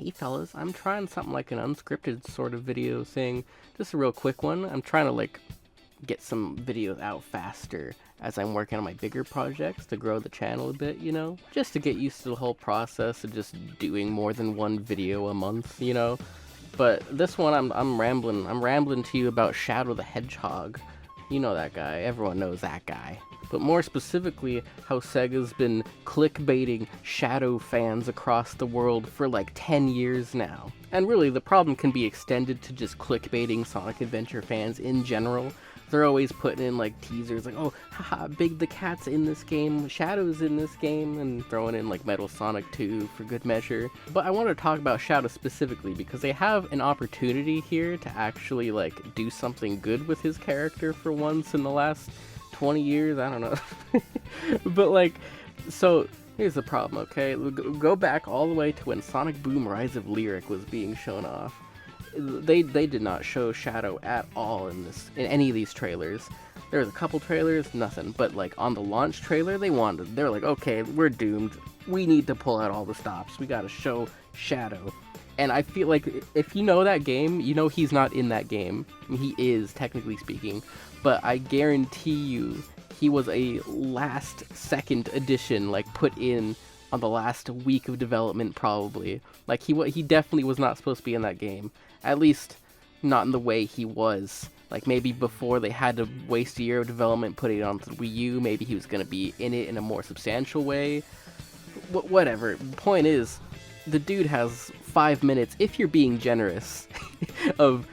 Hey fellas, I'm trying something like an unscripted sort of video thing. Just a real quick one. I'm trying to like get some videos out faster as I'm working on my bigger projects to grow the channel a bit, you know? Just to get used to the whole process of just doing more than one video a month, you know? But this one I'm rambling. I'm rambling to you about Shadow the Hedgehog. You know that guy. Everyone knows that guy. But more specifically, how Sega's been clickbaiting Shadow fans across the world for like 10 years now. And really, the problem can be extended to just clickbaiting Sonic Adventure fans in general. They're always putting in like teasers like, oh, haha, Big the Cat's in this game, Shadow's in this game, and throwing in like Metal Sonic 2 for good measure. But I want to talk about Shadow specifically because they have an opportunity here to actually like do something good with his character for once in the last 20 years, I don't know. But like, so here's the problem, okay? Go back all the way to when Sonic Boom Rise of Lyric was being shown off. They did not show Shadow at all in any of these trailers. There was a couple trailers, nothing. But like on the launch trailer, they're like, okay, we're doomed. We need to pull out all the stops. We gotta show Shadow. And I feel like if you know that game, you know he's not in that game. I mean, he is, technically speaking. But I guarantee you, he was a last second addition, like put in on the last week of development probably. Like he definitely was not supposed to be in that game. At least not in the way he was. Like maybe before they had to waste a year of development putting it on the Wii U, maybe he was going to be in it in a more substantial way. Whatever. The point is, the dude has 5 minutes, if you're being generous, of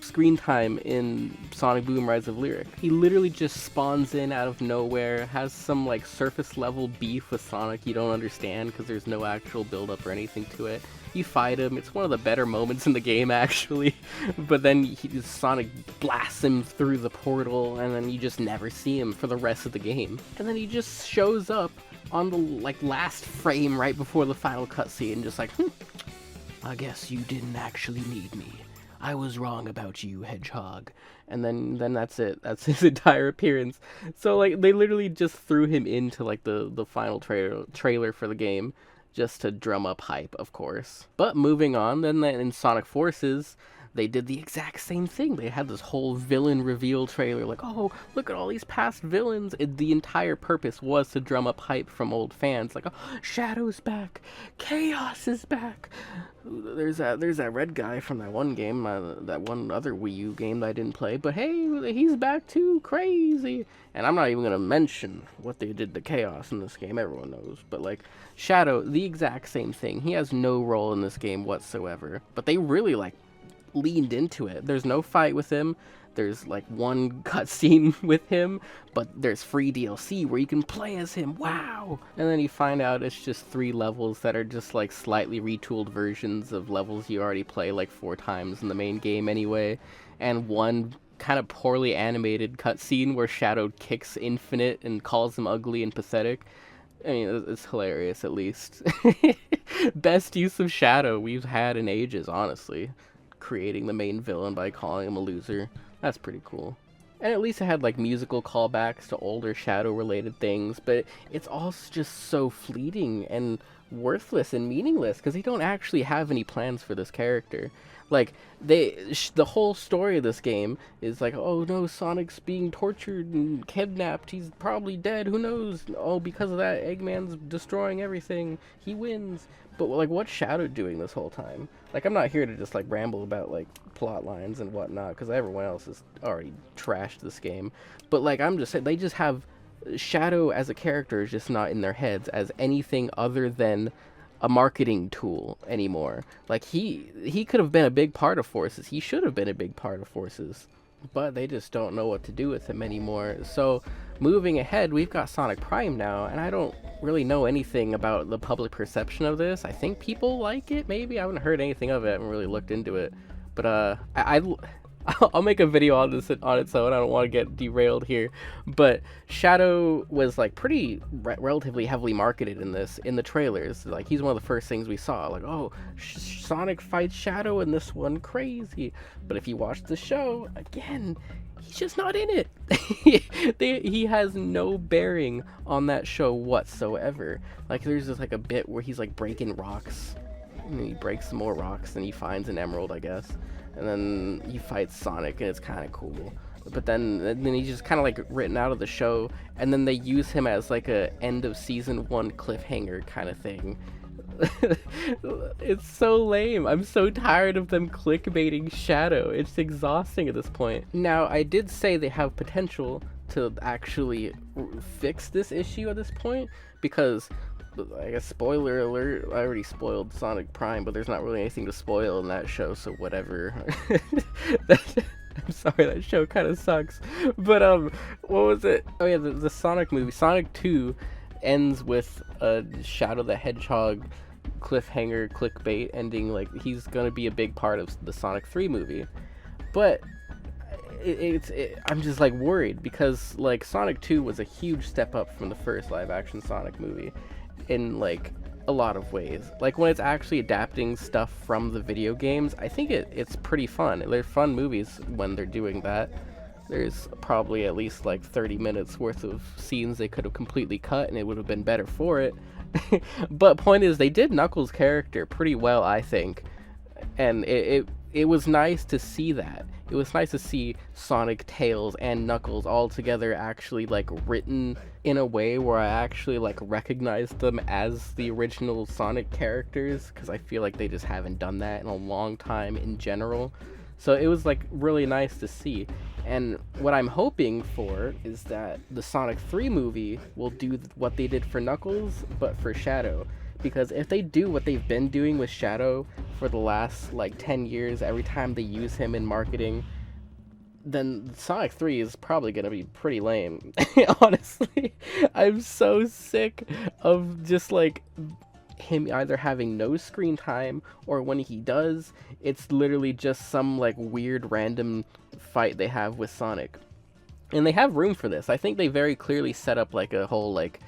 screen time in Sonic Boom Rise of Lyric. He literally just spawns in out of nowhere, has some like surface level beef with Sonic you don't understand because there's no actual build up or anything to it. You fight him, it's one of the better moments in the game actually, but then Sonic blasts him through the portal and then you just never see him for the rest of the game. And then he just shows up on the like last frame right before the final cutscene, just like, I guess you didn't actually need me. I was wrong about you, Hedgehog. And then that's it. That's his entire appearance. So like they literally just threw him into like the final trailer for the game just to drum up hype, of course. But moving on, then in Sonic Forces, they did the exact same thing. They had this whole villain reveal trailer, like, oh, look at all these past villains. The entire purpose was to drum up hype from old fans, like, oh, Shadow's back, Chaos is back. There's that red guy from that one game, that one other Wii U game that I didn't play, but hey, he's back too, crazy. And I'm not even gonna mention what they did to Chaos in this game, everyone knows. But like, Shadow, the exact same thing. He has no role in this game whatsoever, but they really like leaned into it. There's no fight with him. There's like one cutscene with him, but there's free DLC where you can play as him. Wow! And then you find out it's just 3 levels that are just like slightly retooled versions of levels you already play like 4 times in the main game anyway, and one kind of poorly animated cutscene where Shadow kicks Infinite and calls him ugly and pathetic. I mean, it's hilarious at least. Best use of Shadow we've had in ages, honestly. Creating the main villain by calling him a loser. That's pretty cool. And at least it had like musical callbacks to older Shadow related things, but it's all just so fleeting and worthless and meaningless because they don't actually have any plans for this character. Like, the whole story of this game is like, oh no, Sonic's being tortured and kidnapped, he's probably dead, who knows? Oh, because of that, Eggman's destroying everything, he wins. But like, what's Shadow doing this whole time? Like, I'm not here to just like ramble about like plot lines and whatnot, because everyone else has already trashed this game. But like, I'm just saying, they just have Shadow as a character is just not in their heads as anything other than a marketing tool anymore. Like, he could have been a big part of Forces. He should have been a big part of Forces. But they just don't know what to do with him anymore. So, moving ahead, we've got Sonic Prime now, and I don't really know anything about the public perception of this. I think people like it, maybe? I haven't heard anything of it. I haven't really looked into it. But, I'll make a video on this on its own. I don't want to get derailed here, but Shadow was like pretty relatively heavily marketed in the trailers. Like, he's one of the first things we saw. Like, oh, Sonic fights Shadow in this one, crazy. But if you watch the show again, he's just not in it. He has no bearing on that show whatsoever. Like, there's just like a bit where he's like breaking rocks and then he breaks some more rocks, and he finds an emerald, I guess, and then he fights Sonic, and it's kind of cool. But then he's just kind of like written out of the show, and then they use him as like a end of season 1 cliffhanger kind of thing. It's so lame. I'm so tired of them clickbaiting Shadow. It's exhausting at this point. Now, I did say they have potential to actually fix this issue at this point, because I guess spoiler alert, I already spoiled Sonic Prime, but there's not really anything to spoil in that show, so whatever. I'm sorry, that show kind of sucks. But what was it? Oh yeah, the Sonic movie, Sonic 2, ends with a Shadow the Hedgehog cliffhanger clickbait ending. Like, he's gonna be a big part of the Sonic 3 movie, but I'm just like worried, because like Sonic 2 was a huge step up from the first live action Sonic movie in like a lot of ways. Like, when it's actually adapting stuff from the video games, I think it's pretty fun. They're fun movies when they're doing that. There's probably at least like 30 minutes worth of scenes they could have completely cut, and it would have been better for it. But point is, they did Knuckles' character pretty well, I think, and it was nice to see that. It was nice to see Sonic, Tails, and Knuckles all together actually like written in a way where I actually like recognized them as the original Sonic characters, because I feel like they just haven't done that in a long time in general. So it was like really nice to see. And what I'm hoping for is that the Sonic 3 movie will do what they did for Knuckles, but for Shadow. Because if they do what they've been doing with Shadow for the last like 10 years, every time they use him in marketing, then Sonic 3 is probably going to be pretty lame. Honestly, I'm so sick of just like him either having no screen time, or when he does, it's literally just some like weird random fight they have with Sonic. And they have room for this. I think they very clearly set up like a whole like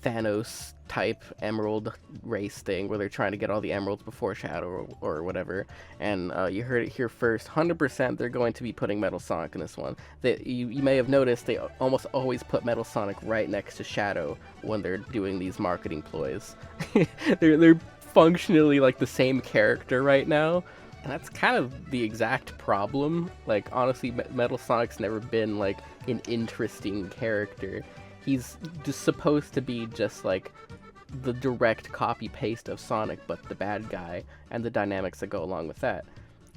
Thanos type emerald race thing where they're trying to get all the emeralds before Shadow or whatever. And you heard it here first. 100% they're going to be putting Metal Sonic in this one. You may have noticed they almost always put Metal Sonic right next to Shadow when they're doing these marketing ploys. they're functionally like the same character right now. And that's kind of the exact problem. Like, honestly, Metal Sonic's never been like an interesting character. He's just supposed to be just like the direct copy paste of Sonic, but the bad guy, and the dynamics that go along with that.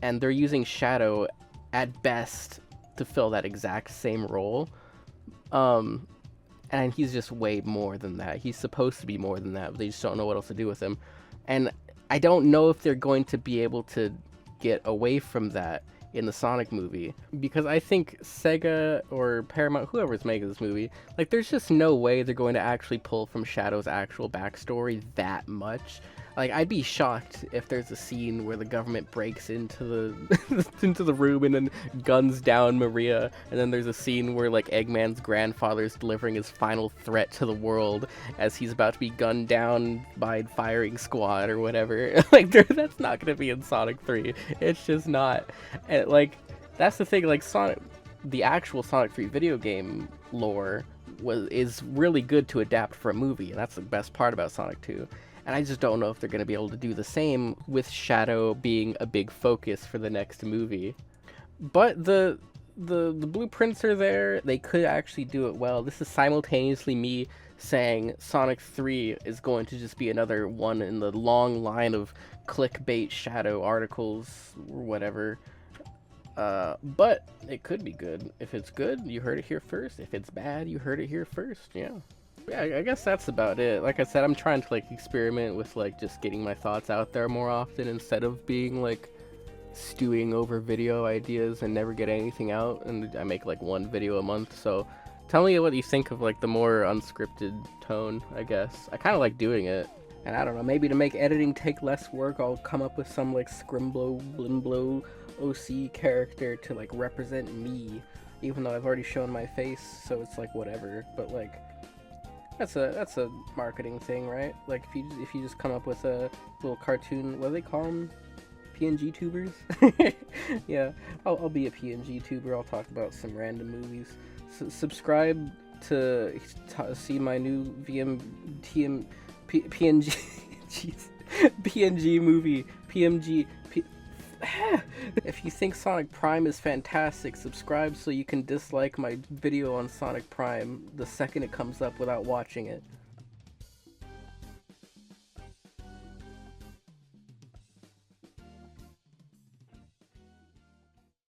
And they're using Shadow at best to fill that exact same role. And he's just way more than that. He's supposed to be more than that, but they just don't know what else to do with him. And I don't know if they're going to be able to get away from that in the Sonic movie, because I think Sega or Paramount, whoever's making this movie, like, there's just no way they're going to actually pull from Shadow's actual backstory that much. Like, I'd be shocked if there's a scene where the government breaks into the into the room and then guns down Maria, and then there's a scene where like Eggman's grandfather's delivering his final threat to the world as he's about to be gunned down by firing squad or whatever. Like, that's not gonna be in Sonic 3. It's just not. And like, that's the thing. Like, Sonic, the actual Sonic 3 video game lore is really good to adapt for a movie, and that's the best part about Sonic 2. And I just don't know if they're going to be able to do the same with Shadow being a big focus for the next movie. But the blueprints are there. They could actually do it well. This is simultaneously me saying Sonic 3 is going to just be another one in the long line of clickbait Shadow articles or whatever. But it could be good. If it's good, you heard it here first. If it's bad, you heard it here first. Yeah, I guess that's about it. Like I said, I'm trying to like experiment with like just getting my thoughts out there more often instead of being like stewing over video ideas and never get anything out. And I make like one video a month. So tell me what you think of like the more unscripted tone, I guess. I kind of like doing it. And I don't know, maybe to make editing take less work, I'll come up with some like Scrimblow, Blimblow OC character to like represent me, even though I've already shown my face, so it's like whatever. But like, that's a marketing thing, right? Like, if you just come up with a little cartoon, what do they call them? PNG tubers? Yeah, I'll be a PNG tuber. I'll talk about some random movies. Subscribe to see my new PNG. Jeez. PNG movie, PMG. If you think Sonic Prime is fantastic, subscribe so you can dislike my video on Sonic Prime the second it comes up without watching it.